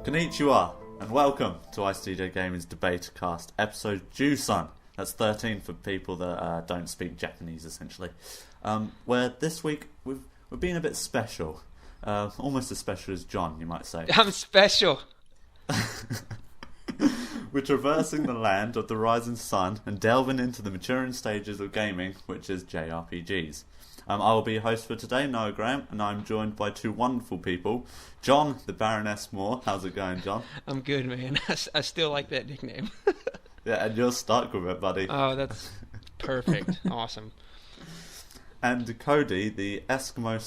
Konnichiwa, and welcome to IceDJ Gaming's deBETA cast, episode Jusan. That's 13 for people that don't speak Japanese, essentially. Where this week we're being a bit special. Almost as special as John, you might say. I'm special. We're traversing the land of the rising sun and delving into the maturing stages of gaming, which is JRPGs. I will be your host for today, Noah Graham, and I'm joined by two wonderful people. John, the Baroness Moore. How's it going, John? I'm good, man. I still like that nickname. Yeah, and you're stuck with it, buddy. Oh, that's perfect. Awesome. And Cody, the Eskimo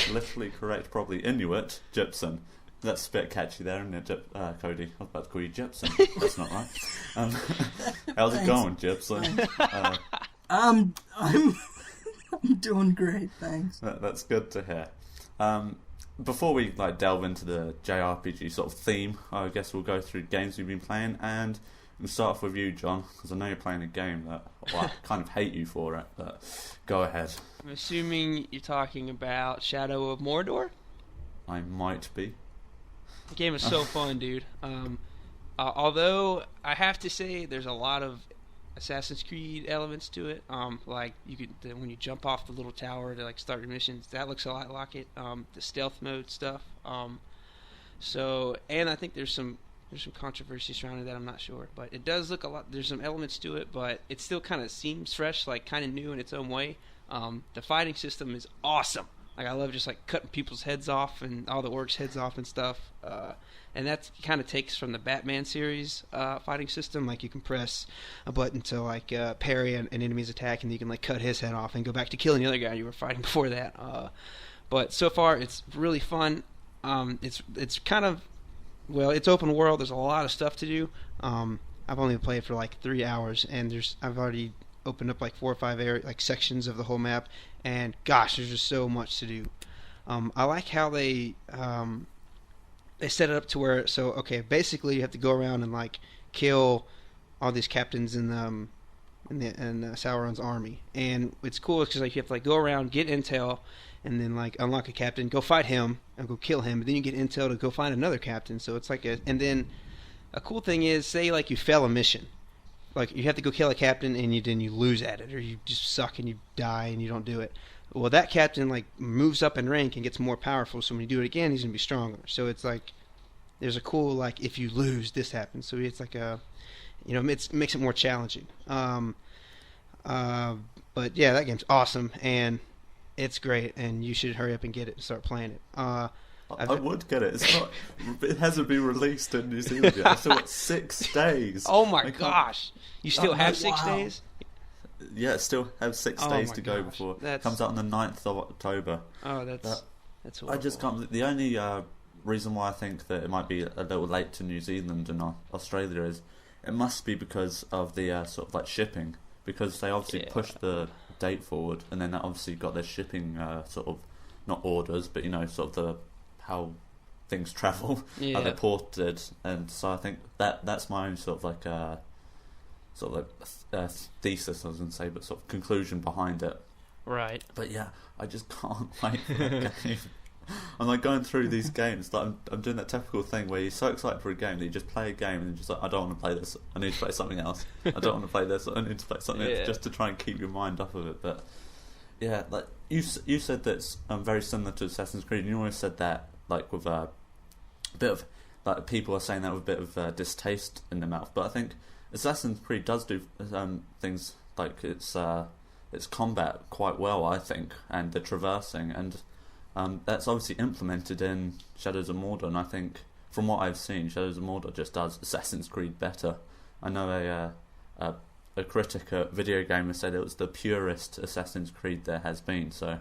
/ literally correct, probably Inuit, Gypsum. That's a bit catchy there, isn't it, Cody? I was about to call you Gypsum. That's not right. How's it going, Gypsum? I'm doing great, thanks. That's good to hear. Before we delve into the JRPG sort of theme, I guess we'll go through games we've been playing, and we'll start off with you, John, because I know you're playing a game that I kind of hate you for it, but go ahead. I'm assuming you're talking about Shadow of Mordor? I might be. The game is so fun, dude. Although I have to say there's a lot of Assassin's Creed elements to it. Like you could when you jump off the little tower to start your missions, that looks a lot like it. The stealth mode stuff. And I think there's some controversy surrounding that. I'm not sure, but it does look a lot. There's some elements to it, but it still kind of seems fresh, kind of new in its own way. The fighting system is awesome. I love just cutting people's heads off and all the orcs' heads off and stuff. And that kind of takes from the Batman series fighting system. You can press a button to parry an enemy's attack, and you can cut his head off and go back to killing the other guy you were fighting before that. But so far, it's really fun. It's kind of it's open world. There's a lot of stuff to do. I've only played for 3 hours, and I've already opened up 4 or 5 sections of the whole map, and gosh, there's just so much to do. I like how they set it up to where basically you have to go around and kill all these captains in Sauron's army, and it's cool because you have to go around, get intel, and then unlock a captain, go fight him and go kill him, but then you get intel to go find another captain. So it's and then a cool thing is, say you fail a mission. You have to go kill a captain, and then you lose at it, or you just suck and you die and you don't do it. Well, that captain moves up in rank and gets more powerful. So when you do it again, he's gonna be stronger. So it's there's a cool if you lose, this happens. So it's it makes it more challenging. But yeah, that game's awesome and it's great, and you should hurry up and get it and start playing it. I would get it. It's not. It hasn't been released in New Zealand yet. I've still got 6 days. Oh my gosh! You still have 6 days? Yeah, still have 6 days to go before it comes out on the 9th of October. Oh, that's horrible. I just can't. The only reason why I think that it might be a little late to New Zealand and Australia is it must be because of the sort of shipping, because they obviously pushed the date forward, and then that obviously got their shipping sort of not orders, but sort of how things travel, how they're ported, and so I think that's my own sort of thesis, I was going to say, but sort of conclusion behind it. Right. But yeah, I just can't wait for that game. I'm going through these games, I'm doing that typical thing where you're so excited for a game that you just play a game and you're just I don't want to play this, I need to play something else. I don't want to play this, I need to play something else, just to try and keep your mind off of it. But yeah, you said that it's very similar to Assassin's Creed, and you always said that with a bit of people are saying that with a bit of distaste in their mouth, but I think Assassin's Creed does do things its combat quite well, I think, and the traversing, and that's obviously implemented in Shadows of Mordor, and I think from what I've seen, Shadows of Mordor just does Assassin's Creed better. I know a critic at Video Gamer said it was the purest Assassin's Creed there has been, so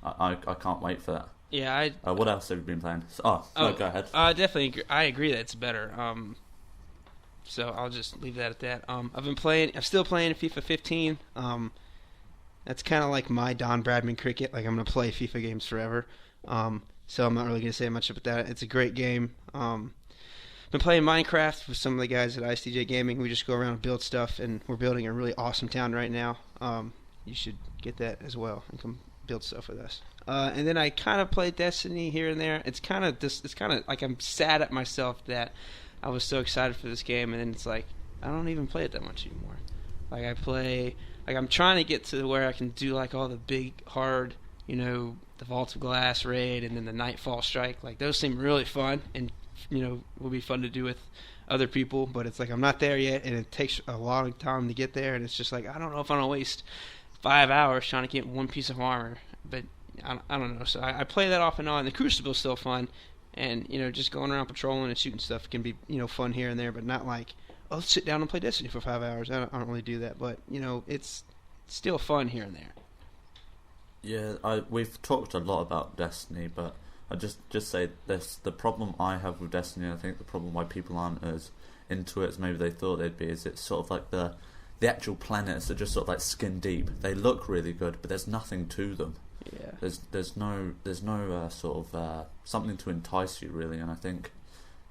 I can't wait for that. Yeah, what else have you been playing? No, go ahead. Definitely, I agree that it's better. So I'll just leave that at that. I'm still playing FIFA 15. That's kind of my Don Bradman cricket. I'm gonna play FIFA games forever. So I'm not really gonna say much about that. It's a great game. Been playing Minecraft with some of the guys at IceDJ Gaming. We just go around and build stuff, and we're building a really awesome town right now. You should get that as well and come build stuff with us. And then I kind of play Destiny here and there. It's kind of like I'm sad at myself that I was so excited for this game, and then it's like I don't even play it that much anymore. Like I'm trying to get to where I can do like all the big hard, the Vault of Glass raid and then the Nightfall Strike. Like those seem really fun and will be fun to do with other people, but it's like I'm not there yet, and it takes a long time to get there, and it's just like I don't know if I'm gonna waste 5 hours trying to get one piece of armor, but I don't know. So I play that off and on. The Crucible's still fun, and just going around patrolling and shooting stuff can be fun here and there, but not like let's sit down and play Destiny for 5 hours. I don't really do that, but it's still fun here and there. Yeah, we've talked a lot about Destiny, but I just say this: the problem I have with Destiny, I think the problem why people aren't as into it as maybe they thought they'd be, is it's sort of like the actual planets are just sort of like skin deep. They look really good, but there's nothing to them. Yeah. There's no sort of something to entice you really, and I think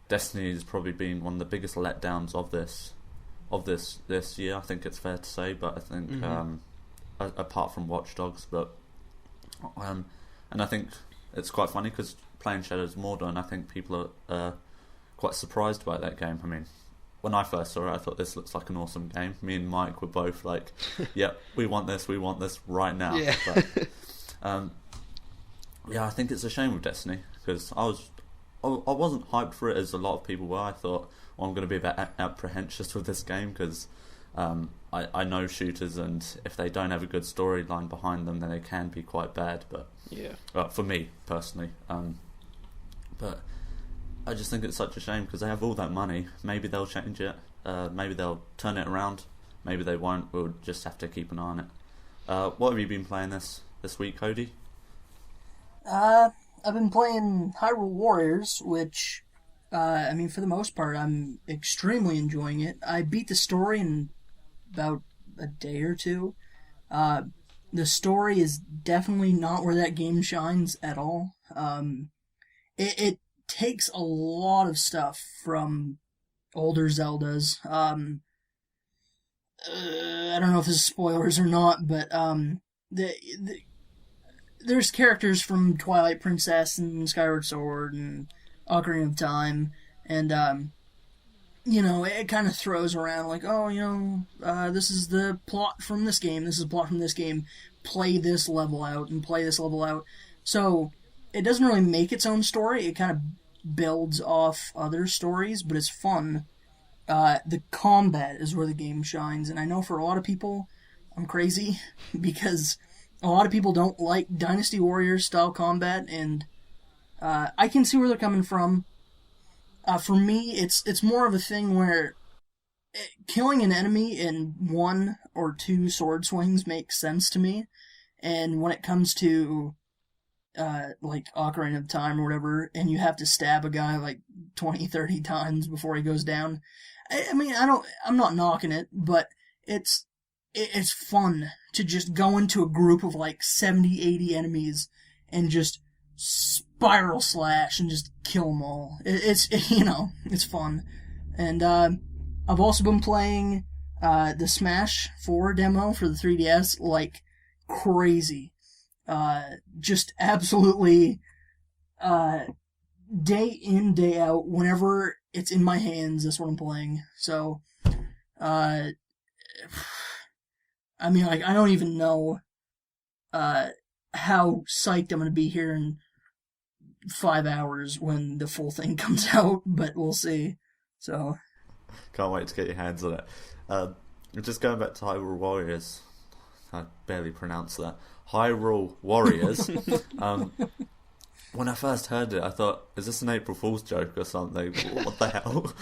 Destiny has probably been one of the biggest letdowns of this year. I think it's fair to say, but I think apart from Watch Dogs, but and I think it's quite funny because playing Shadows of Mordor, and I think people are quite surprised by that game. I mean, when I first saw it, I thought this looks like an awesome game. Me and Mike were both like, "Yep, we want this right now." Yeah. But, yeah, I think it's a shame with Destiny because I wasn't hyped for it as a lot of people were. I thought, well, I'm going to be a bit apprehensive with this game because I know shooters, and if they don't have a good storyline behind them, then they can be quite bad. But yeah, for me personally, but I just think it's such a shame because they have all that money. Maybe they'll change it. Maybe they'll turn it around. Maybe they won't. We'll just have to keep an eye on it. What have you been playing this week, Cody? I've been playing Hyrule Warriors, which, for the most part, I'm extremely enjoying it. I beat the story in about a day or two. The story is definitely not where that game shines at all. It takes a lot of stuff from older Zeldas. I don't know if this is spoilers or not, but there's characters from Twilight Princess and Skyward Sword and Ocarina of Time, and it kind of throws around like, this is the plot from this game, this is the plot from this game, play this level out, and play this level out. So it doesn't really make its own story, it kind of builds off other stories, but it's fun. The combat is where the game shines, and I know for a lot of people, I'm crazy, because a lot of people don't like Dynasty Warriors style combat, and I can see where they're coming from. For me, it's more of a thing where killing an enemy in 1 or 2 sword swings makes sense to me, and when it comes to like Ocarina of Time or whatever, and you have to stab a guy like 20, 30 times before he goes down, I'm not knocking it, but it's fun to just go into a group of like 70, 80 enemies and just spiral slash and just kill them all. It's fun. And I've also been playing the Smash 4 demo for the 3DS like crazy. Just absolutely day in, day out, whenever it's in my hands, that's what I'm playing. So, I don't even know how psyched I'm going to be here in 5 hours when the full thing comes out, but we'll see. So, can't wait to get your hands on it. Just going back to Hyrule Warriors, I barely pronounce that. Hyrule Warriors. When I first heard it, I thought, is this an April Fool's joke or something? What the hell?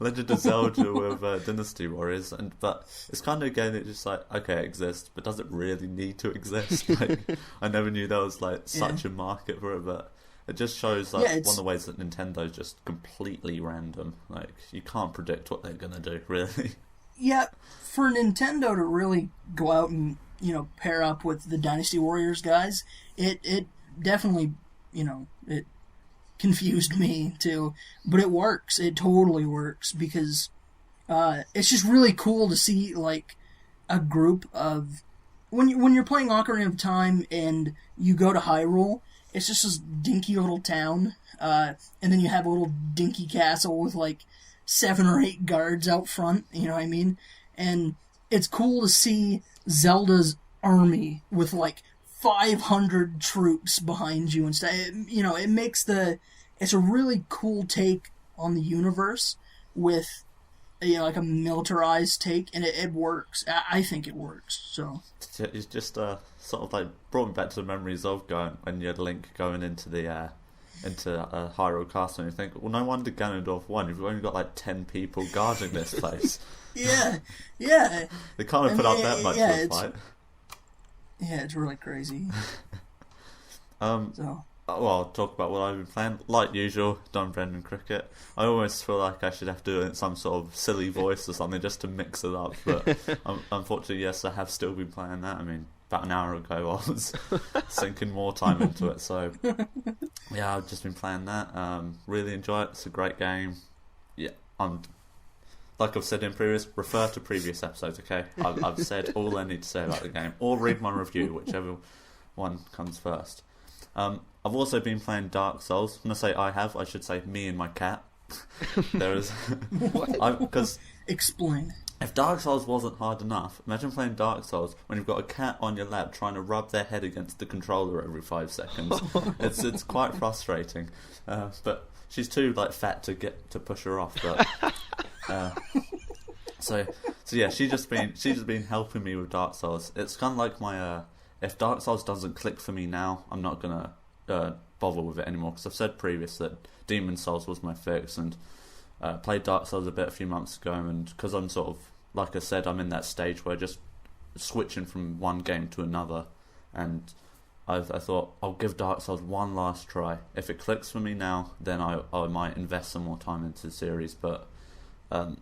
Legend of Zelda with Dynasty Warriors. But it's kind of a game that just like, okay, it exists, but does it really need to exist? Like, I never knew there was like such a market for it, but it just shows like one of the ways that Nintendo's just completely random. Like, you can't predict what they're going to do, really. Yeah, for Nintendo to really go out and, pair up with the Dynasty Warriors guys, it definitely, it confused me too. But it works. It totally works because it's just really cool to see, like, a group of when you're playing Ocarina of Time and you go to Hyrule, it's just this dinky little town, and then you have a little dinky castle with like 7 or 8 guards out front. You know what I mean? And it's cool to see Zelda's army with like 500 troops behind you and stuff. It makes it's a really cool take on the universe with, like a militarized take, and it works. I think it works. So it's just sort of like brought me back to the memories of going when you had Link going into the Hyrule Castle, and you think, well, no wonder Ganondorf won. You've only got like 10 people guarding this place. yeah. They can't have put up that much of a fight. Yeah, it's really crazy. Well, I'll talk about what I've been playing. Like usual, done Brendan Cricket. I almost feel like I should have to do it in some sort of silly voice or something just to mix it up. But unfortunately, yes, I have still been playing that. I mean, about an hour ago, I was sinking more time into it. So, yeah, I've just been playing that. Really enjoy it. It's a great game. Yeah, like I've said in refer to previous episodes, okay? I've said all I need to say about the game. Or read my review, whichever one comes first. I've also been playing Dark Souls. When I say I should say me and my cat. There is... Because Explain. if Dark Souls wasn't hard enough, imagine playing Dark Souls when you've got a cat on your lap trying to rub their head against the controller every 5 seconds. It's quite frustrating. But she's too fat to push her off. But so yeah, she's just been helping me with Dark Souls. It's kind of like my if Dark Souls doesn't click for me now, I'm not gonna bother with it anymore, because I've said previous that Demon Souls was my fix, and played Dark Souls a few months ago, and because I'm sort of, like I said, I'm in that stage where just switching from one game to another, and I thought I'll give Dark Souls one last try. If it clicks for me now, then I might invest some more time into the series, but I'm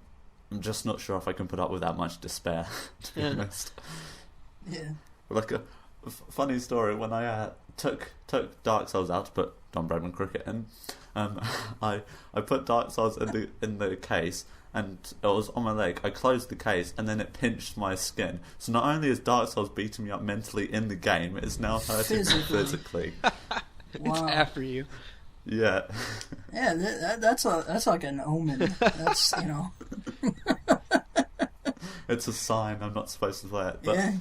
just not sure if I can put up with that much despair, to be honest. Yeah. Like a funny story, when I took Dark Souls out to put Don Bradman Cricket in, I put Dark Souls in the case, and it was on my leg. I closed the case, and then it pinched my skin. So not only is Dark Souls beating me up mentally in the game, it is now hurting me physically. It's after you. Yeah. Yeah, that's like an omen. That's It's a sign I'm not supposed to play it. But yeah.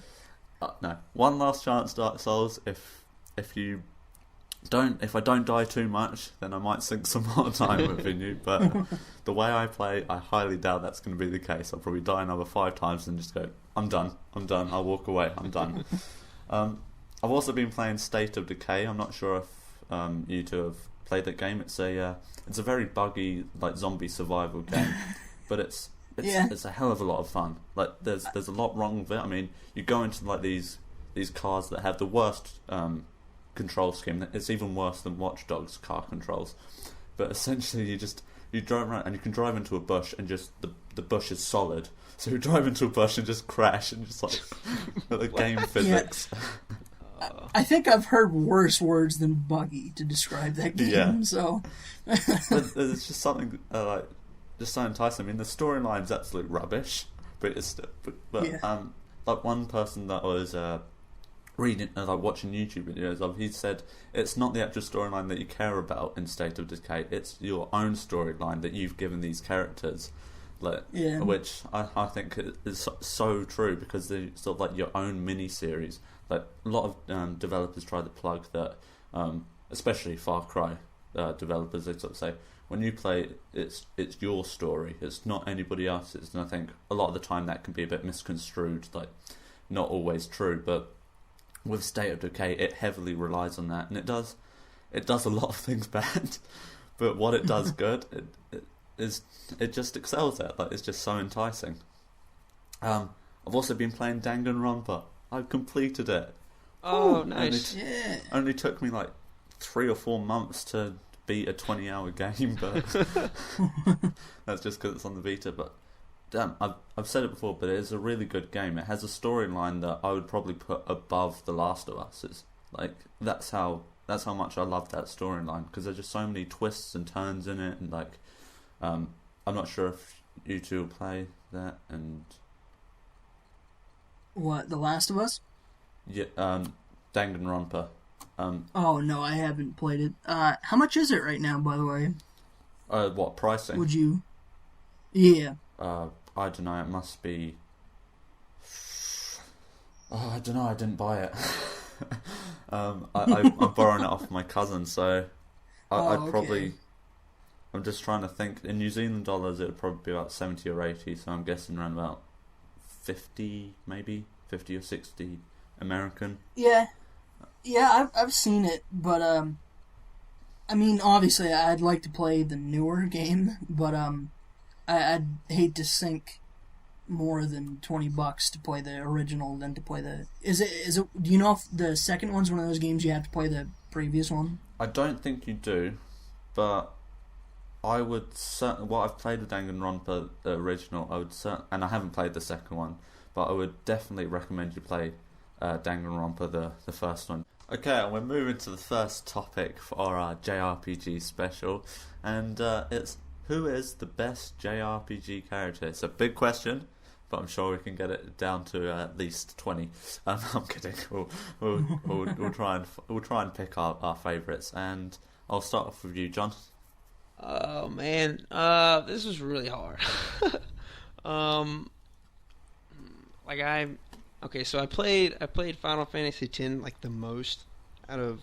No, one last chance, Dark Souls. If I don't die too much, then I might sink some more time within you. But the way I play, I highly doubt that's going to be the case. I'll probably die another 5 times and just go, I'm done. I'll walk away. I'm done. I've also been playing State of Decay. I'm not sure if you two have played that game. It's a very buggy zombie survival game, but it's a hell of a lot of fun. There's a lot wrong with it. I mean, you go into these cars that have the worst control scheme. It's even worse than Watch Dogs car controls. But essentially, you drive around and you can drive into a bush and just the bush is solid. So you drive into a bush and just crash and just the game physics. Yeah. I think I've heard worse words than buggy to describe that game. Yeah. So but there's just something just so enticing. I mean, the storyline's absolute rubbish, but one person that was reading, watching YouTube videos of, he said it's not the actual storyline that you care about in State of Decay. It's your own storyline that you've given these characters, which I think is so true, because they're sort of your own mini series. A lot of developers try to plug that, especially Far Cry developers. They sort of say, when you play, it's your story. It's not anybody else's. And I think a lot of the time that can be a bit misconstrued, not always true. But with State of Decay, it heavily relies on that, and it does a lot of things bad. But what it does good, it just excels at. It's just so enticing. I've also been playing Danganronpa. I've completed it. Oh, nice. Only took me 3 or 4 months to beat a 20-hour game, but that's just because it's on the Vita. But damn, I've said it before, but it is a really good game. It has a storyline that I would probably put above The Last of Us. It's that's how much I love that storyline, because there's just so many twists and turns in it, and I'm not sure if you two will play that. And what, The Last of Us? Yeah, Danganronpa. Oh no, I haven't played it. How much is it right now, by the way? What pricing? Would you? Yeah. I don't know. It must be. Oh, I don't know. I didn't buy it. I'm borrowing it off my cousin, so I'd probably. Okay. I'm just trying to think. In New Zealand dollars, it would probably be about 70 or 80. So I'm guessing around about 50, maybe 50 or 60 American. Yeah. Yeah, I've seen it, but I mean, obviously, I'd like to play the newer game, but I'd hate to sink more than $20 to play the original than to play the. Is it? Do you know if the second one's one of those games you have to play the previous one? I don't think you do, but I would certainly. What I've played with Danganronpa, the original, and I haven't played the second one, but I would definitely recommend you play Danganronpa, the first one. Okay, and we're moving to the first topic for our JRPG special, and it's who is the best JRPG character? It's a big question, but I'm sure we can get it down to at least 20. I'm kidding. We'll try and pick our favourites, and I'll start off with you, John. Oh man, this was really hard. Okay, so I played Final Fantasy X like the most out of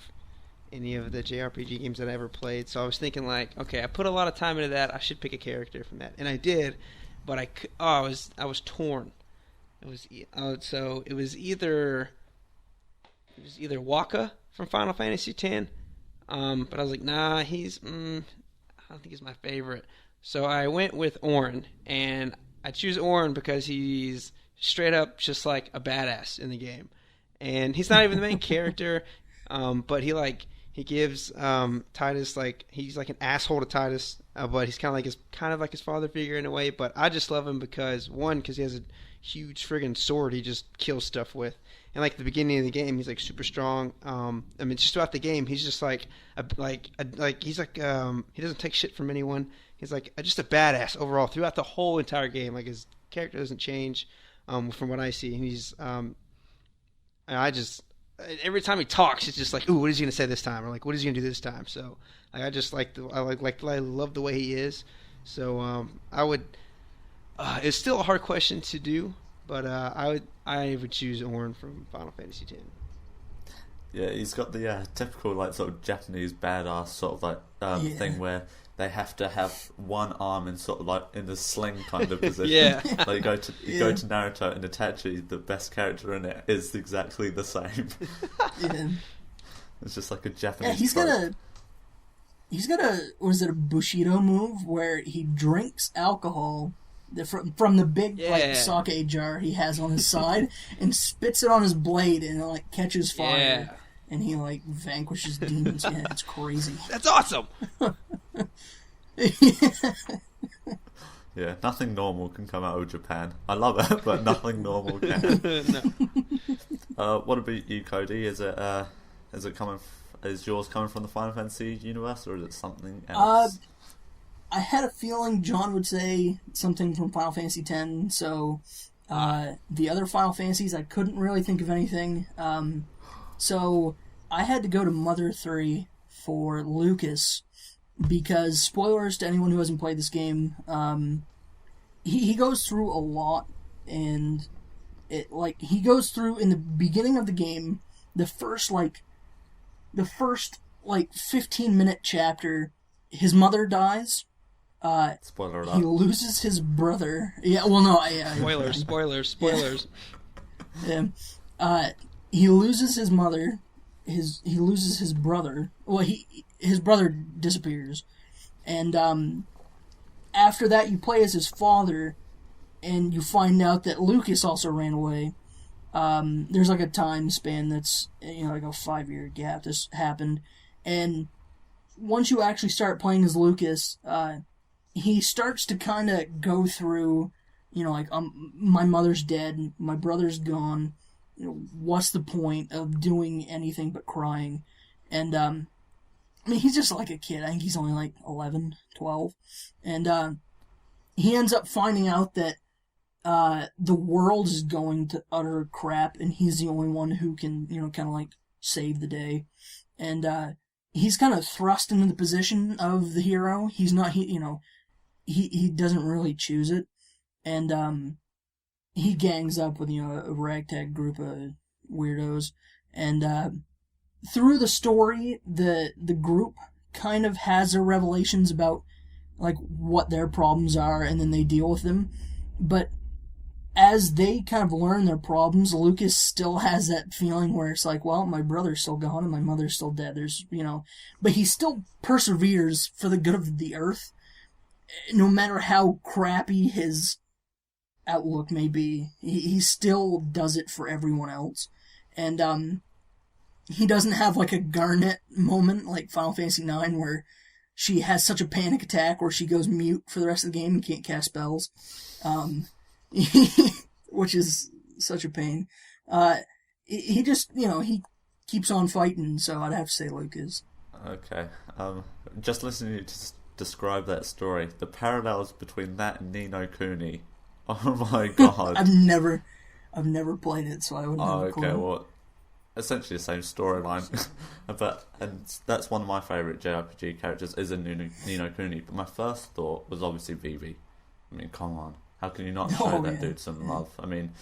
any of the JRPG games that I ever played. So I was thinking like, okay, I put a lot of time into that. I should pick a character from that, and I did, but I was torn. It was either Wakka from Final Fantasy X, but I was like, nah, I don't think he's my favorite. So I went with Auron, and I choose Auron because he's straight up just like a badass in the game, and he's not even the main character, but he gives Titus, like, he's like an asshole to Titus, but he's kind of like his father figure in a way. But I just love him because he has a huge friggin' sword he just kills stuff with, and like at the beginning of the game he's like super strong. I mean, just throughout the game he's just he doesn't take shit from anyone. He's like just a badass overall throughout the whole entire game. Like, his character doesn't change. From what I see, and he's, every time he talks, it's just like, ooh, what is he gonna say this time, or like, what is he gonna do this time? So, like, I love the way he is. So, it's still a hard question to do, but I would choose Auron from Final Fantasy X. Yeah, he's got the typical like sort of Japanese badass sort of like thing where they have to have one arm in sort of like in the sling kind of position. Yeah. Like go to Naruto, and Itachi, the best character in it, is exactly the same. Yeah. It's just like a Japanese. Yeah, he's got a what is it, a Bushido move where he drinks alcohol from the big like sake jar he has on his side and spits it on his blade, and it like catches fire. Yeah. And he like vanquishes demons. Yeah, it's crazy. That's awesome. Yeah, nothing normal can come out of Japan. I love it, but nothing normal can. No. What about you, Cody? Is yours coming from the Final Fantasy universe, or is it something else? I had a feeling John would say something from Final Fantasy X. So the other Final Fantasies, I couldn't really think of anything. So I had to go to Mother 3 for Lucas, because, spoilers to anyone who hasn't played this game, he goes through a lot, and he goes through in the beginning of the game, the first 15-minute chapter, his mother dies. Spoiler alert. He loses his brother. Yeah, well, no, Spoilers. Yeah. He loses his mother. He loses his brother. Well, his brother disappears, and after that, you play as his father, and you find out that Lucas also ran away. There's like a time span that's like a 5-year gap. This happened, and once you actually start playing as Lucas, he starts to kind of go through, my mother's dead, my brother's gone. What's the point of doing anything but crying? And, I mean, he's just like a kid. I think he's only like 11, 12. And, he ends up finding out that the world is going to utter crap, and he's the only one who can, kind of like save the day. And he's kind of thrust into the position of the hero. He's not, he doesn't really choose it. And he gangs up with, a ragtag group of weirdos. And through the story, the group kind of has their revelations about like what their problems are, and then they deal with them. But as they kind of learn their problems, Lucas still has that feeling where it's like, well, my brother's still gone and my mother's still dead. There's, but he still perseveres for the good of the Earth, no matter how crappy his outlook may be. He still does it for everyone else. And he doesn't have like a Garnet moment like Final Fantasy IX where she has such a panic attack where she goes mute for the rest of the game and can't cast spells. Which is such a pain. He just, he keeps on fighting, so I'd have to say Lucas. Okay. Just listening to you describe that story, the parallels between that and Ni no Kuni. Oh my god. I've never played it, so I wouldn't have a clue. Okay, well, essentially the same storyline. And that's one of my favourite JRPG characters is in Ni no Kuni, but my first thought was obviously Vivi. I mean, come on. How can you not show that dude some love? I mean,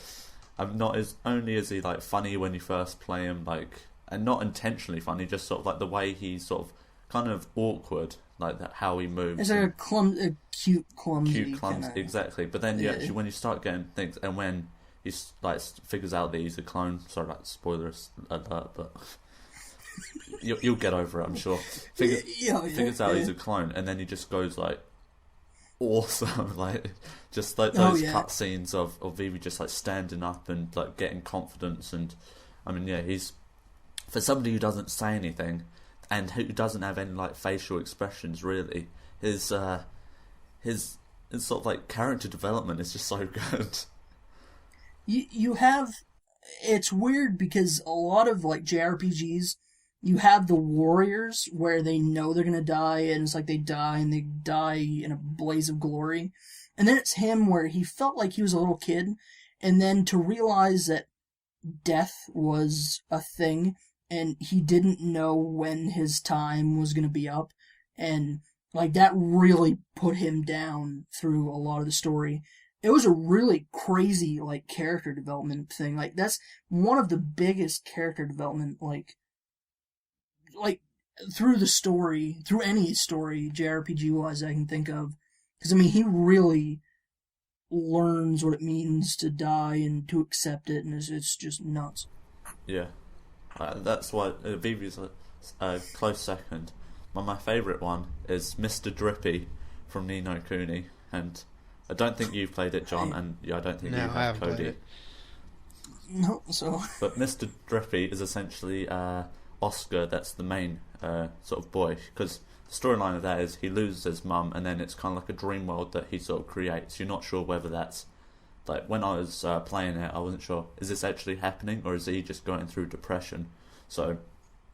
I'm not as only is he like funny when you first play him, like, and not intentionally funny, just sort of like the way he's sort of kind of awkward, like that how he moves. It's like a cute clumsy. Kinda... exactly. But then actually when you start getting things, and when he like figures out that he's a clone. Sorry, like spoilers alert, but you'll get over it, I'm sure. Figures out he's a clone, and then he just goes like. Awesome, like just like those cutscenes of Vivi just like standing up and like getting confidence, and I mean he's for somebody who doesn't say anything and who doesn't have any like facial expressions really, his sort of like character development is just so good. You have, it's weird because a lot of like JRPGs, you have the warriors where they know they're gonna die, and it's like they die in a blaze of glory. And then it's him where he felt like he was a little kid, and then to realize that death was a thing, and he didn't know when his time was gonna be up, and like that really put him down through a lot of the story. It was a really crazy like character development thing. Like that's one of the biggest character development like through the story, through any story, JRPG-wise, I can think of. Because, I mean, he really learns what it means to die and to accept it, and it's just nuts. Yeah. That's why Vivi's a close second. My favourite one is Mr. Drippy from Ni no Kuni, and I don't think you've played it, John, and I don't think you have, Cody. No, so... But Mr. Drippy is essentially... Oscar, that's the main sort of boy, because the storyline of that is he loses his mum, and then it's kind of like a dream world that he sort of creates. You're not sure whether that's like when I was playing it, I wasn't sure is this actually happening or is he just going through depression. So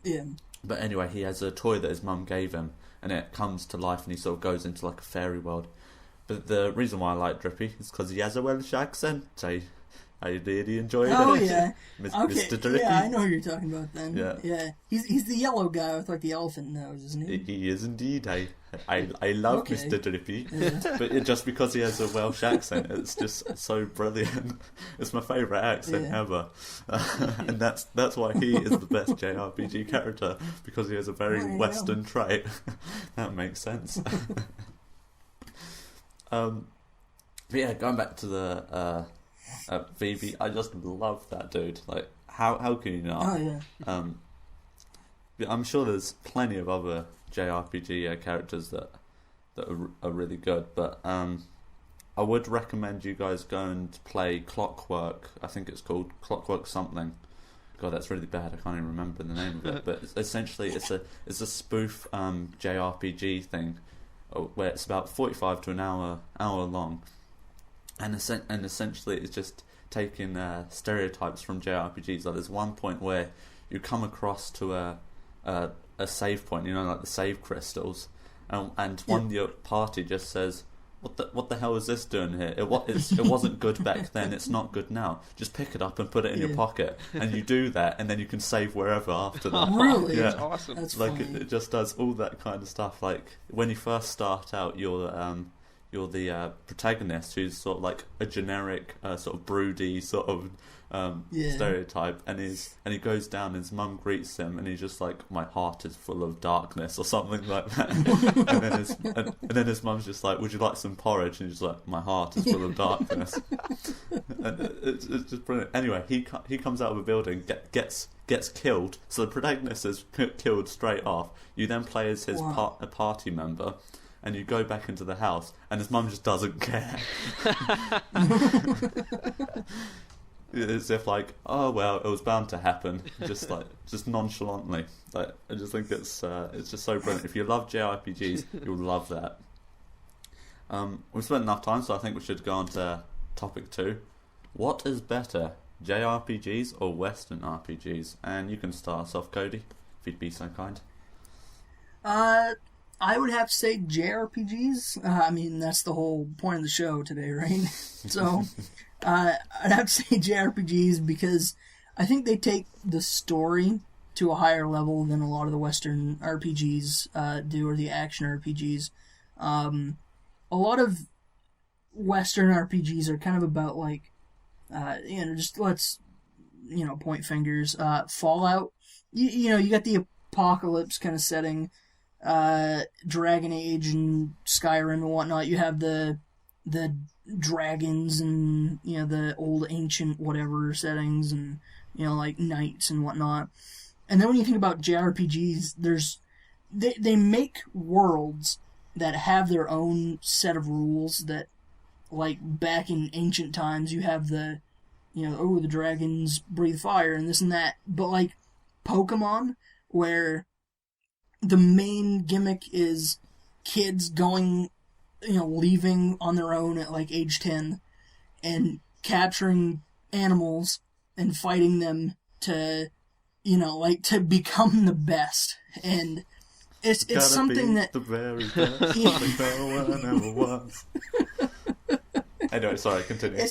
yeah. But anyway, he has a toy that his mum gave him, and it comes to life, and he sort of goes into like a fairy world. But the reason why I like Drippy is because he has a Welsh accent. I really enjoyed it. Oh yeah, Mr. Drippy. Yeah, I know who you're talking about then. Yeah. He's the yellow guy with like the elephant nose, isn't he? He is indeed. I love Mr. Drippy, but just because he has a Welsh accent, it's just so brilliant. It's my favourite accent ever, and that's why he is the best JRPG character, because he has a very Western trait. That makes sense. But yeah, going back to the. Vivi, I just love that dude. Like, how can you not? Oh yeah. I'm sure there's plenty of other JRPG characters that are really good, but I would recommend you guys go and play Clockwork. I think it's called Clockwork something. God, that's really bad. I can't even remember the name of it. But essentially, it's a spoof JRPG thing where it's about 45 to an hour long. And essentially, it's just taking stereotypes from JRPGs. Like, there's one point where you come across to a save point, like the save crystals, and one of your party just says, what the hell is this doing here? It wasn't good back then. It's not good now. Just pick it up and put it in your pocket, and you do that, and then you can save wherever after that. Really? Yeah. That's awesome. That's Like funny. it just does all that kind of stuff. Like when you first start out, you're the protagonist who's sort of like a generic sort of broody sort of stereotype, and he goes down and his mum greets him and he's just like, my heart is full of darkness or something like that. and then his mum's just like, would you like some porridge? And he's just like, my heart is full of darkness. And it's just brilliant. Anyway, he comes out of a building, gets killed, so the protagonist is killed straight off. You then play as his a party member, and you go back into the house, and his mum just doesn't care. As if like, oh well, it was bound to happen, just nonchalantly. Like, I just think it's just so brilliant. If you love JRPGs, you'll love that. We've spent enough time, so I think we should go on to topic 2. What is better, JRPGs or Western RPGs? And you can start us off, Cody, if you'd be so kind. I would have to say JRPGs. I mean, that's the whole point of the show today, right? So, I'd have to say JRPGs because I think they take the story to a higher level than a lot of the Western RPGs do, or the action RPGs. A lot of Western RPGs are kind of about like, just let's, point fingers. Fallout, you got the apocalypse kind of setting. Dragon Age and Skyrim and whatnot. You have the dragons and the old ancient whatever settings, and like knights and whatnot. And then when you think about JRPGs, they make worlds that have their own set of rules. That, like back in ancient times, you have the dragons breathe fire and this and that. But like Pokemon, where the main gimmick is kids going, leaving on their own at like age 10 and capturing animals and fighting them to, to become the best. And it's something that the very best like no one ever was. Anyway, sorry, continue.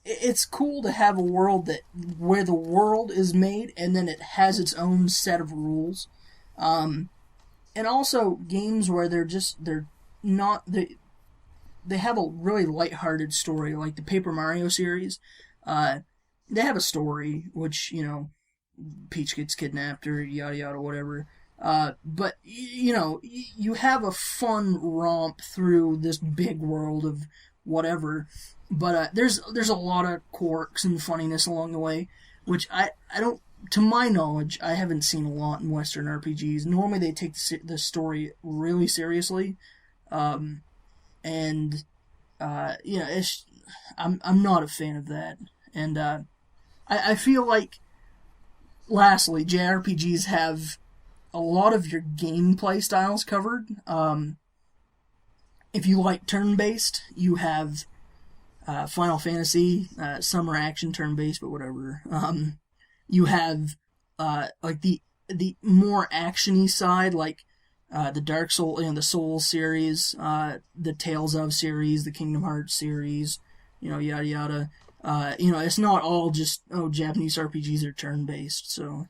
It's cool to have a world where the world is made and then it has its own set of rules, and also games where they have a really lighthearted story, like the Paper Mario series. They have a story which Peach gets kidnapped or yada yada whatever. But you have a fun romp through this big world of whatever. But there's a lot of quirks and funniness along the way, which I don't, to my knowledge, I haven't seen a lot in Western RPGs. Normally they take the story really seriously, I'm not a fan of that. And I feel like, lastly, JRPGs have a lot of your gameplay styles covered. If you like turn-based, you have Final Fantasy, some are action turn-based, but whatever. You have like the more actiony side, like the Dark Soul, the Souls series, the Tales of series, the Kingdom Hearts series, yada yada. It's not all just Japanese RPGs are turn-based. So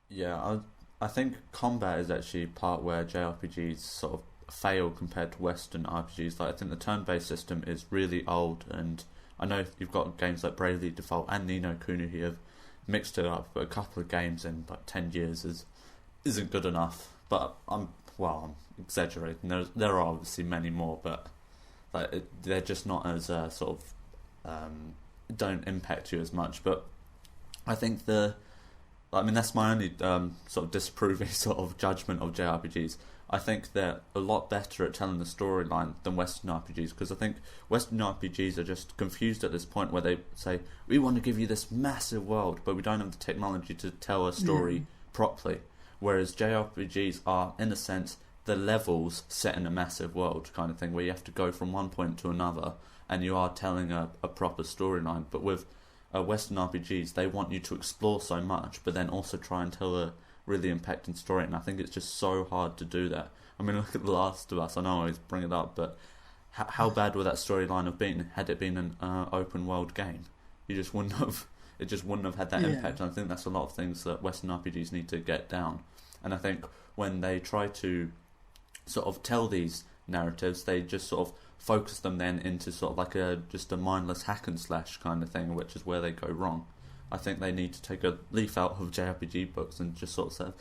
yeah, I think combat is actually part where JRPGs sort of fail compared to Western RPGs. Like, I think the turn-based system is really old, and I know you've got games like Bravely Default and Ni no Kuni who have mixed it up, but a couple of games in like 10 years isn't good enough. But I'm exaggerating. There are obviously many more, but they're just not as sort of don't impact you as much. But I think that's my only sort of disapproving sort of judgment of JRPGs. I think they're a lot better at telling the storyline than Western RPGs, because I think Western RPGs are just confused at this point where they say, we want to give you this massive world, but we don't have the technology to tell a story properly. Whereas JRPGs are, in a sense, the levels set in a massive world kind of thing, where you have to go from one point to another, and you are telling a proper storyline. But with Western RPGs, they want you to explore so much, but then also try and tell a really impacting story, and I think it's just so hard to do that. I mean, look at The Last of Us. I know I always bring it up, but how bad would that storyline have been had it been an open world game? You just wouldn't have. It just wouldn't have had that impact. And I think that's a lot of things that Western RPGs need to get down. And I think when they try to sort of tell these narratives, they just sort of focus them then into sort of like just a mindless hack and slash kind of thing, which is where they go wrong. I think they need to take a leaf out of JRPG books and just sort of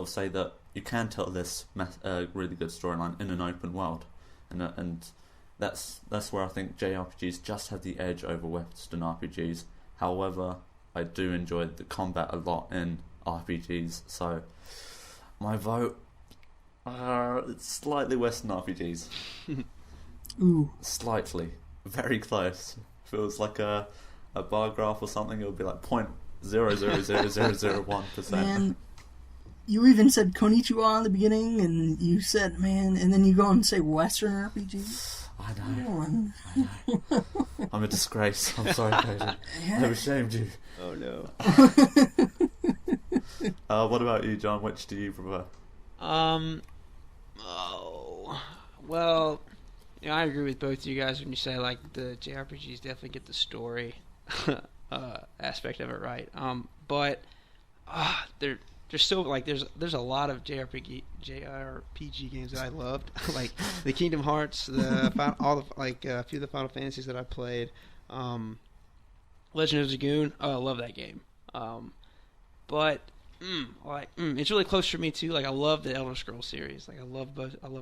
say that you can tell this really good storyline in an open world, and that's where I think JRPGs just have the edge over Western RPGs. However, I do enjoy the combat a lot in RPGs, so my vote, it's slightly Western RPGs. Ooh. Slightly. Very close. If it was like a bar graph or something, it would be like 0.0000001%. Man, you even said Konnichiwa in the beginning, and you said, man, and then you go and say Western RPG? I know. I'm a disgrace. I'm sorry, Cody. Yeah. I've ashamed you. Oh no. What about you, John? Which do you prefer? Well, I agree with both of you guys when you say like the JRPGs definitely get the story aspect of it right. But they're so like there's a lot of JRPG games that I loved, like the Kingdom Hearts, a few of the Final Fantasies that I played. Legend of Dragoon, I love that game. But it's really close for me too. Like I love the Elder Scrolls series. Like I love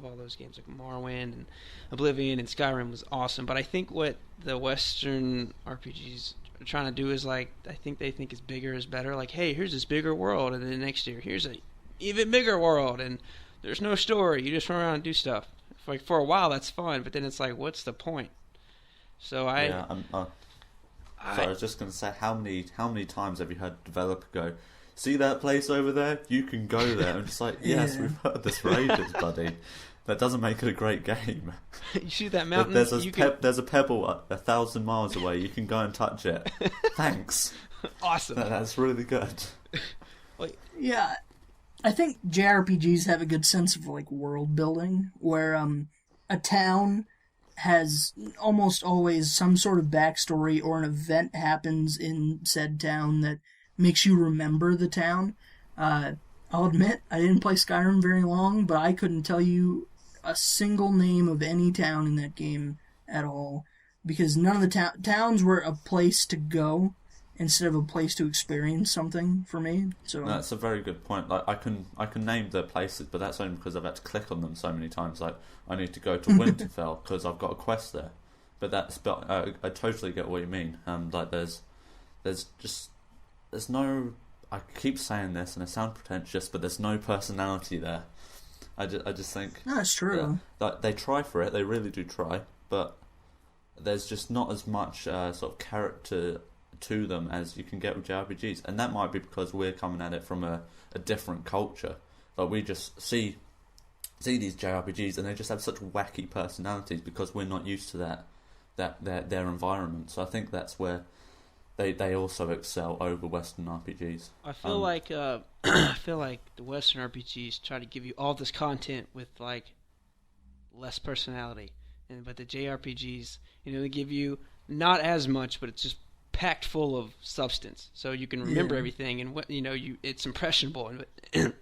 all those games, like Morrowind and Oblivion and Skyrim was awesome. But I think what the Western RPGs are trying to do is like they think is bigger is better. Like, hey, here's this bigger world, and then next year here's a even bigger world, and there's no story. You just run around and do stuff. Like for a while that's fun, but then it's like, what's the point? So I was just going to say, how many times have you heard a developer go, see that place over there? You can go there. I'm just like, yes, we've heard this for ages, buddy. That doesn't make it a great game. You see that mountain? There's a pebble 1,000 miles away. You can go and touch it. Thanks. Awesome. That's really good. Yeah, I think JRPGs have a good sense of like world building, where a town has almost always some sort of backstory or an event happens in said town that makes you remember the town. I'll admit, I didn't play Skyrim very long, but I couldn't tell you a single name of any town in that game at all, because none of the towns were a place to go instead of a place to experience something for me. So that's a very good point. Like I can name the places, but that's only because I've had to click on them so many times. Like I need to go to Winterfell because I've got a quest there. But I totally get what you mean. Like there's no. I keep saying this and it sounds pretentious, but there's no personality there. I just think that's true. Like they try for it, they really do try, but there's just not as much sort of character to them as you can get with JRPGs, and that might be because we're coming at it from a different culture. Like we just see these JRPGs and they just have such wacky personalities because we're not used to their environment. So I think that's where they also excel over Western RPGs. I feel like the Western RPGs try to give you all this content with like less personality, but the JRPGs, they give you not as much, but it's just packed full of substance, so you can remember everything, and it's impressionable. And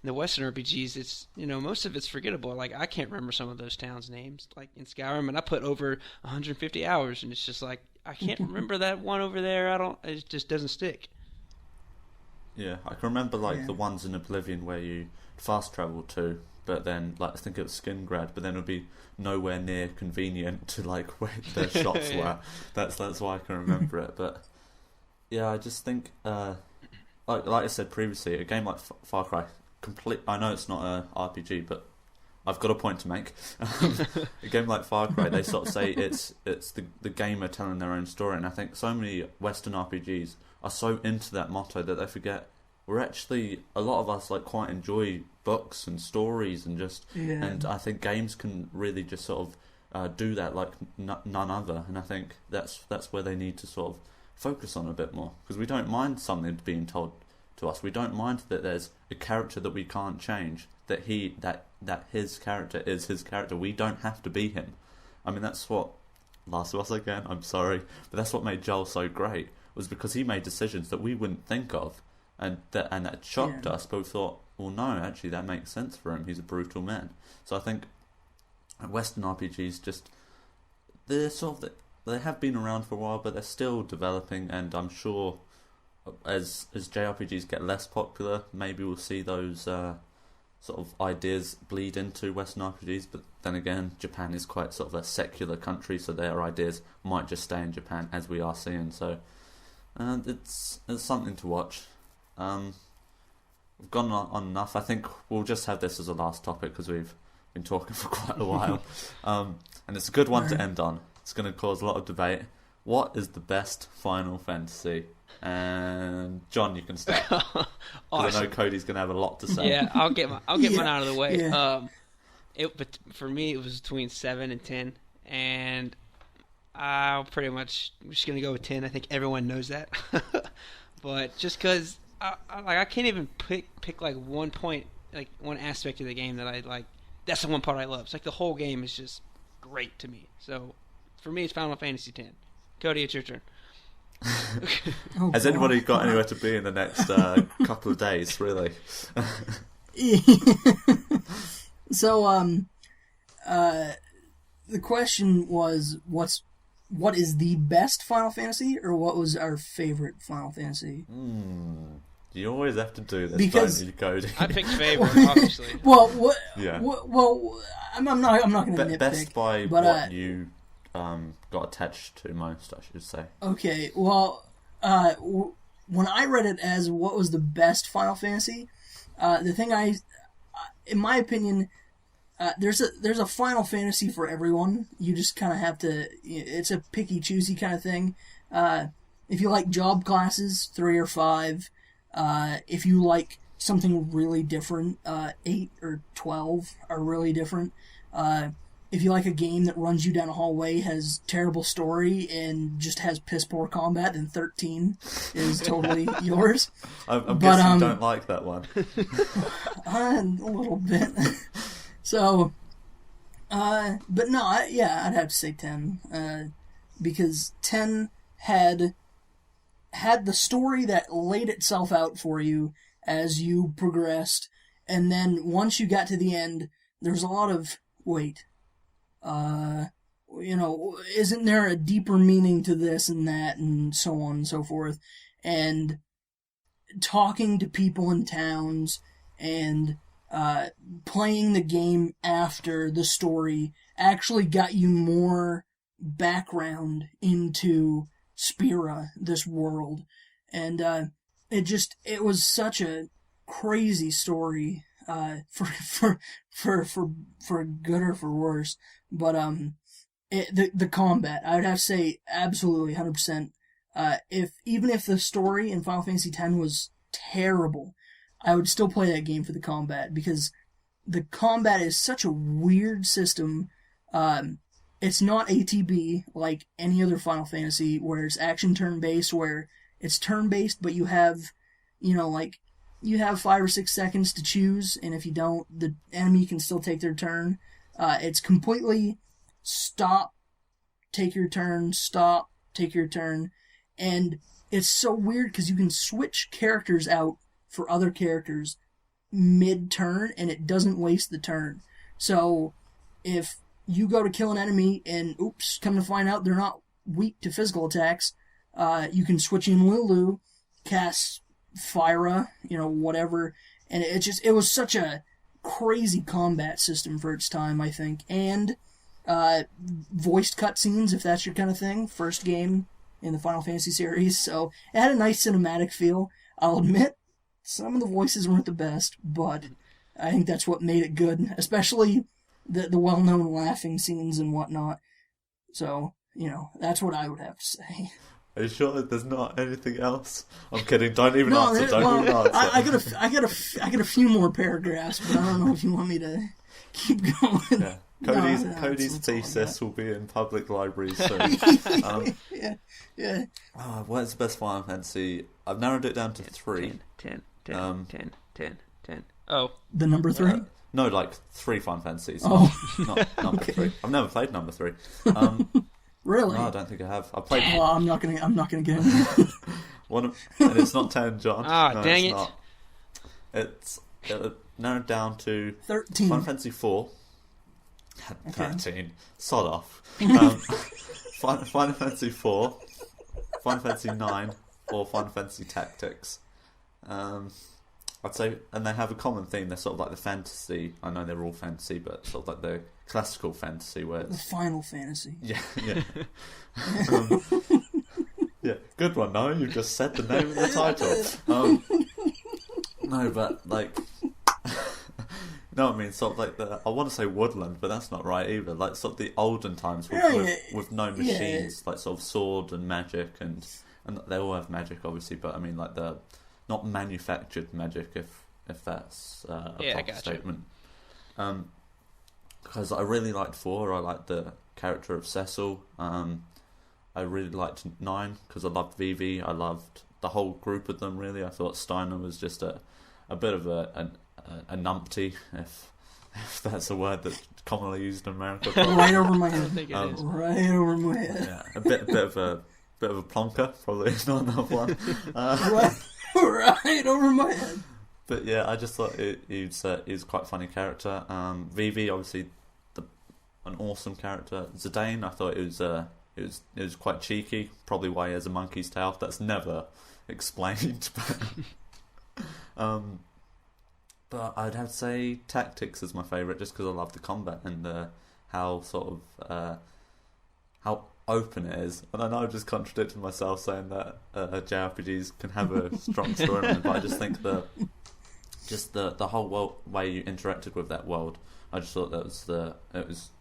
the Western RPGs, it's most of it's forgettable. Like I can't remember some of those towns' names, like in Skyrim, and I put over 150 hours, and it's just like I can't remember that one over there. It just doesn't stick. Yeah, I can remember the ones in Oblivion where you fast travel to, but then I think it was Skingrad, but then it would be nowhere near convenient to where the shops were. That's why I can remember it. But yeah, I just think like I said previously, a game like Far Cry, I know it's not a RPG, but I've got a point to make. A game like Far Cry, they sort of say it's the gamer telling their own story, and I think so many Western RPGs are so into that motto that they forget we're actually, a lot of us quite enjoy books and stories and I think games can really just sort of do that like none other, and I think that's where they need to sort of focus on a bit more, because we don't mind something being told to us. We don't mind that there's a character that we can't change, that that his character is his character. We don't have to be him. I mean, that's what Last of Us, again, I'm sorry, but that's what made Joel so great, was because he made decisions that we wouldn't think of, and that shocked us, but we thought, well, no, actually that makes sense for him. He's a brutal man. So I think Western RPGs they have been around for a while, but they're still developing, and I'm sure as JRPGs get less popular, maybe we'll see those sort of ideas bleed into Western RPGs. But then again, Japan is quite sort of a secular country, so their ideas might just stay in Japan, as we are seeing. So it's something to watch. We've gone on enough. I think we'll just have this as a last topic because we've been talking for quite a while, and it's a good one to end on. It's going to cause a lot of debate. What is the best Final Fantasy? And John, you can start. Awesome. I know Cody's going to have a lot to say. Yeah, I'll get mine out of the way. Yeah. But for me, it was between 7 and 10, and I'm just going to go with 10. I think everyone knows that. But just because I can't even pick like one point, like one aspect of the game that I like. That's the one part I love. It's like the whole game is just great to me. So for me, it's Final Fantasy X. Cody, it's your turn. Has anybody got anywhere to be in the next couple of days, really? So, the question was, what is the best Final Fantasy, or what was our favorite Final Fantasy? You always have to do this, because don't you, Cody? I picked favorite, obviously. Well, what? Yeah. Well, I'm not going to nitpick. Best by what you got attached to most, I should say. Okay. Well, when I read it as what was the best Final Fantasy, the thing in my opinion, there's a Final Fantasy for everyone. You just kind of have to. It's a picky choosy kind of thing. If you like job classes, 3 or 5. If you like something really different, 8 or 12 are really different. If you like a game that runs you down a hallway, has terrible story, and just has piss poor combat, then 13 is totally yours. I'm guessing you don't like that one. A little bit. So, but no, I'd have to say 10, because 10 had the story that laid itself out for you as you progressed, and then once you got to the end, there's a lot of, isn't there a deeper meaning to this and that, and so on and so forth, and talking to people in towns, and playing the game after the story actually got you more background into Spira, this world, and it was such a crazy story, for good or for worse, but the combat, I would have to say absolutely 100%. Even if the story in Final Fantasy X was terrible, I would still play that game for the combat, because the combat is such a weird system. It's not ATB like any other Final Fantasy where it's action turn-based, where it's turn-based, but you have, you have 5 or 6 seconds to choose, and if you don't, the enemy can still take their turn. It's completely stop, take your turn, stop, take your turn, and it's so weird because you can switch characters out for other characters mid-turn, and it doesn't waste the turn. So, if you go to kill an enemy, and oops, come to find out they're not weak to physical attacks, you can switch in Lulu, cast Fyra, whatever, and it was such a crazy combat system for its time, I think, and voiced cutscenes, if that's your kind of thing, first game in the Final Fantasy series, so it had a nice cinematic feel. I'll admit, some of the voices weren't the best, but I think that's what made it good, especially the well-known laughing scenes and whatnot. So, that's what I would have to say. Are you sure that there's not anything else? I'm kidding. Don't even answer. Don't even answer. I got a few more paragraphs, but I don't know if you want me to keep going. Yeah. Cody's thesis will be in public libraries soon. Yeah. What is the best Final Fantasy? I've narrowed it down to 3. 10. Oh. The number 3? No, like 3 Final Fantasies. Oh. Not number 3. I've never played number 3. Really? No, I don't think I have. I played Well, I'm not gonna get in. and it's not 10, John. No, dang it's it. not. It's narrowed down to 13. Final Fantasy 4. 13. Sod off. Final Fantasy 4, Final Fantasy 9, or Final Fantasy Tactics. I'd say, and they have a common theme. They're sort of like the fantasy. I know they're all fantasy, but sort of like the classical fantasy where The it's... Final Fantasy. Yeah. Yeah, good one, no? You just said the name of the title. No, but like... You know what I mean? Sort of like I want to say woodland, but that's not right either. Like sort of the olden times with no machines, like sort of sword and magic, and they all have magic, obviously. But I mean, like the not manufactured magic, if that's a proper statement. Because I really liked 4. I liked the character of Cecil. I really liked 9 because I loved Vivi. I loved the whole group of them. Really, I thought Steiner was just a bit of a numpty, if that's a word that's commonly used in America. Right over my I don't head. think it is. Right over my head. Yeah, a bit of a plonker, probably is not enough one. Right over my head. But yeah, I just thought he's quite a funny character. Vivi, obviously, an awesome character. Zidane, I thought it was quite cheeky. Probably why he has a monkey's tail. That's never explained. But I'd have to say Tactics is my favourite, just because I love the combat and how sort of how open it is. And I know I've just contradicted myself saying that JRPGs can have a strong story, but I just think the whole world, way you interacted with that world, I just thought it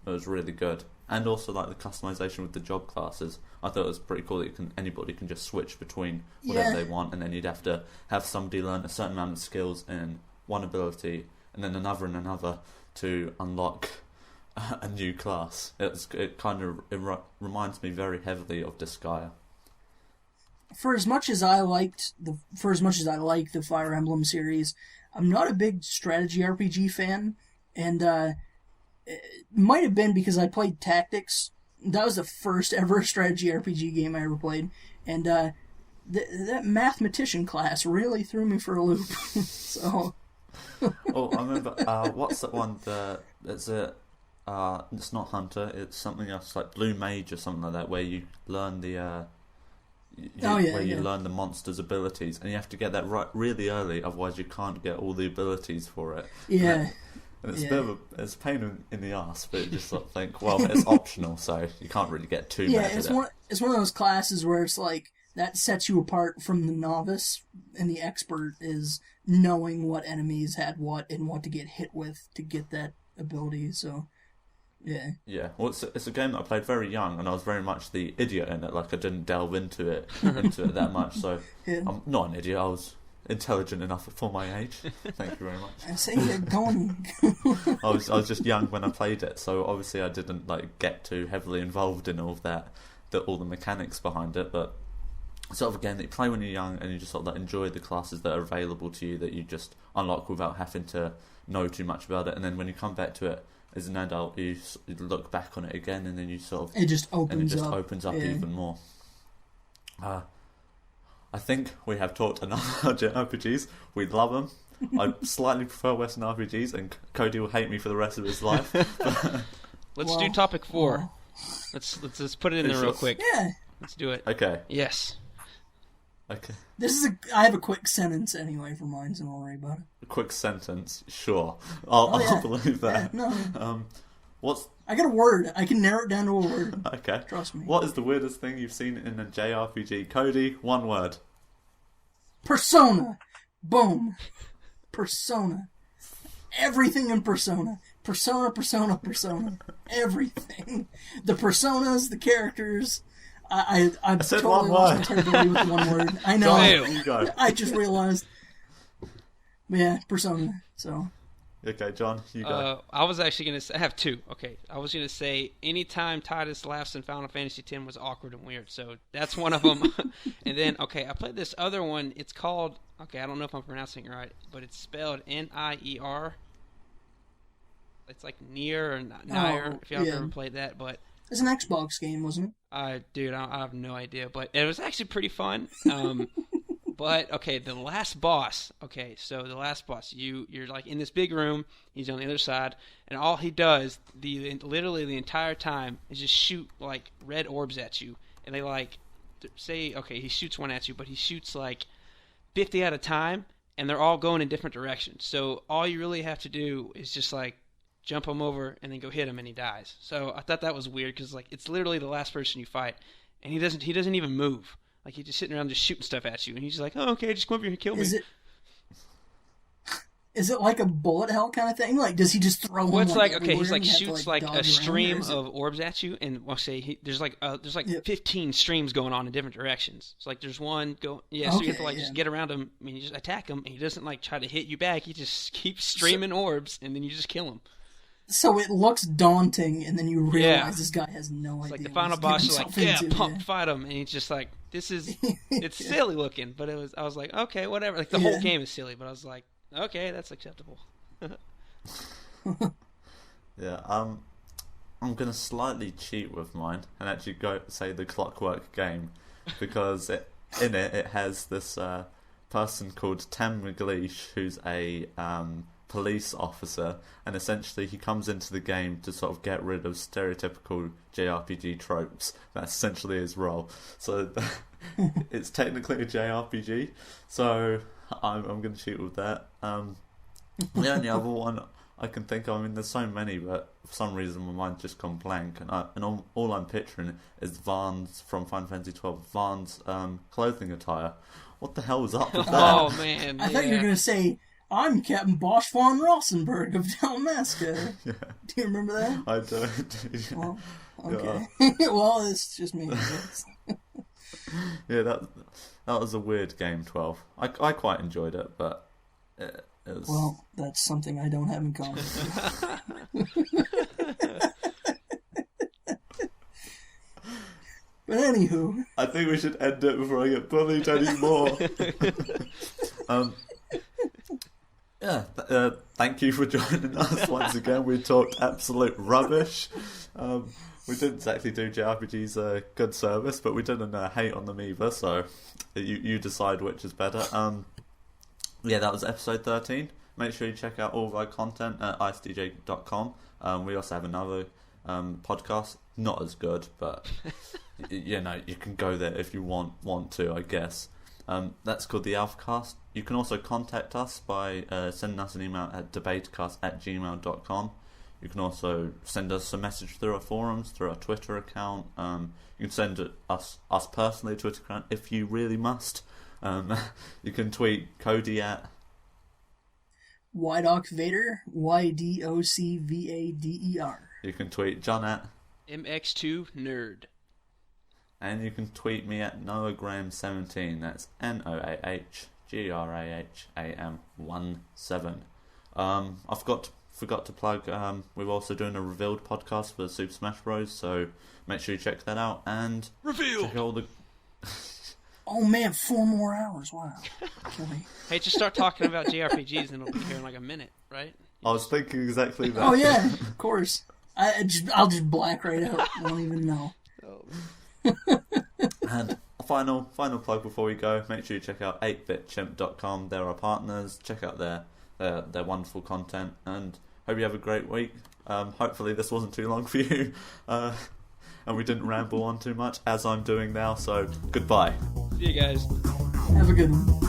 was really good. And also like the customization with the job classes, I thought it was pretty cool that anybody can just switch between whatever they want, and then you'd have to have somebody learn a certain amount of skills in one ability and then another and another to unlock a new class. It reminds me very heavily of Disgaea. For as much as I like the Fire Emblem series, I'm not a big strategy RPG fan, and it might have been because I played Tactics. That was the first ever strategy RPG game I ever played, and that mathematician class really threw me for a loop. So. Oh, I remember. What's that one? It's not Hunter. It's something else, like Blue Mage or something like that, where you learn the learn the monster's abilities, and you have to get that right really early, otherwise you can't get all the abilities for it. Yeah. And it's a bit of a pain in the ass, but you just sort of think, well, it's optional, so you can't really get too mad at it. It's one of those classes where it's like that sets you apart from the novice, and the expert is knowing what enemies had what and what to get hit with to get that ability. So, yeah. Yeah. Well, it's a game that I played very young, and I was very much the idiot in it. Like I didn't delve into it that much. So I'm not an idiot. I was intelligent enough for my age. Thank you very much. I say you're going. I was just young when I played it, so obviously I didn't get too heavily involved in all of that, all the mechanics behind it, but. Sort of a game that you play when you're young, and you just sort of enjoy the classes that are available to you that you just unlock without having to know too much about it. And then when you come back to it as an adult, you look back on it again, and then you sort of it just opens up even more. I think we have talked enough about JRPGs. We love them. I slightly prefer Western RPGs, and Cody will hate me for the rest of his life. Let's do topic 4. Let's put it in there real quick. Yeah. Let's do it. Okay. Yes. Okay. I have a quick sentence anyway for mine, so don't worry about it. A quick sentence, sure. I'll believe that. Yeah, no. I got a word. I can narrow it down to a word. Okay. Trust me. What is the weirdest thing you've seen in a JRPG? Cody, one word. Persona. Boom. Persona. Everything in Persona. Persona. Everything. The personas, the characters. I said totally lost credibility with one word. I know. You go. I just realized. Yeah, Persona. So. Okay, John, you go. I was actually going to say... I have 2. Okay. I was going to say anytime Titus laughs in Final Fantasy X was awkward and weird. So that's one of them. And then, okay, I played this other one. It's called... Okay, I don't know if I'm pronouncing it right, but it's spelled Nier. It's like Nier or Nier, if y'all yeah. ever played that. But It's an Xbox game, wasn't it? dude, I have no idea. But it was actually pretty fun. But okay, the last boss. Okay, so the last boss, you're like in this big room. He's on the other side, and all he does, literally the entire time, is just shoot like red orbs at you, and they like say, okay, he shoots one at you, but he shoots like 50 at a time, and they're all going in different directions. So all you really have to do is just like jump him over and then go hit him, and he dies. So I thought that was weird because like it's literally the last person you fight, and he doesn't even move. Like, he's just sitting around just shooting stuff at you, and he's just like, oh, okay, just come over here and kill me. Is it like a bullet hell kind of thing? Like, does he just throw them? Well, it's like, okay, everywhere he's like and you have to, shoots like a dodge around, stream or is it- of orbs at you, and we'll say there's like Yep. 15 streams going on in different directions. So like there's one so you have to like Okay, just yeah. get around him. I mean, you just attack him, and he doesn't like try to hit you back. He just keeps streaming orbs, and then you just kill him. So it looks daunting, and then you realize Yeah. this guy has no It's idea. like the what final he's boss, getting you're like, himself yeah, into, pump, fight him, and he's just like, this is, it's silly looking, but I was like, okay, whatever. Like the whole Yeah. game is silly, but I was like, okay, that's acceptable. Yeah, I'm gonna slightly cheat with mine and actually go say the Clockwork game, because in it has this person called Tem McLeish, who's a police officer, and essentially he comes into the game to sort of get rid of stereotypical JRPG tropes. That's essentially his role. So it's technically a JRPG. So I'm going to cheat with that. The only other one I can think of, I mean, there's so many, but for some reason my mind's just gone blank, and all I'm picturing is Vaughn's from Final Fantasy XII. Vaughn's clothing attire. What the hell was up with that? Oh man, I thought you were going to say, I'm Captain Bosch von Rossenberg of Dalmasca. Yeah. Do you remember that? I don't. Well, okay. Well, it's just me. Yeah, that was a weird game, 12. I quite enjoyed it, but it was... Well, that's something I don't have in common. But anywho, I think we should end it before I get bullied anymore. Yeah, thank you for joining us once again. We talked absolute rubbish. We didn't exactly do JRPGs a good service, but we didn't hate on them either, so you decide which is better. Yeah, that was episode 13. Make sure you check out all of our content at IceDJ.com. We also have another podcast, not as good, but you know, you can go there if you want to, I guess. That's called the Alphacast. You can also contact us by sending us an email at deBETacast@gmail.com. You can also send us a message through our forums, through our Twitter account. You can send it us personally a Twitter account if you really must. You can tweet Cody at Ydocvader, Ydocvader. You can tweet John at MX2 Nerd. And you can tweet me at NoahGraham17. That's NoahGraham17. I forgot to plug. We're also doing a Revealed podcast for Super Smash Bros. So make sure you check that out and Revealed. check out all the. Oh man, 4 more hours. Wow. Okay. Hey, just start talking about JRPGs, and it'll be here in like a minute, right? I was thinking exactly that. Oh yeah, of course. I'll just black right out. I don't even know. Oh. And a final plug before we go. Make sure you check out 8bitchimp.com. They're our partners. Check out their wonderful content, and hope you have a great week. Hopefully this wasn't too long for you, and we didn't ramble on too much as I'm doing now. So goodbye. See you guys. Have a good one.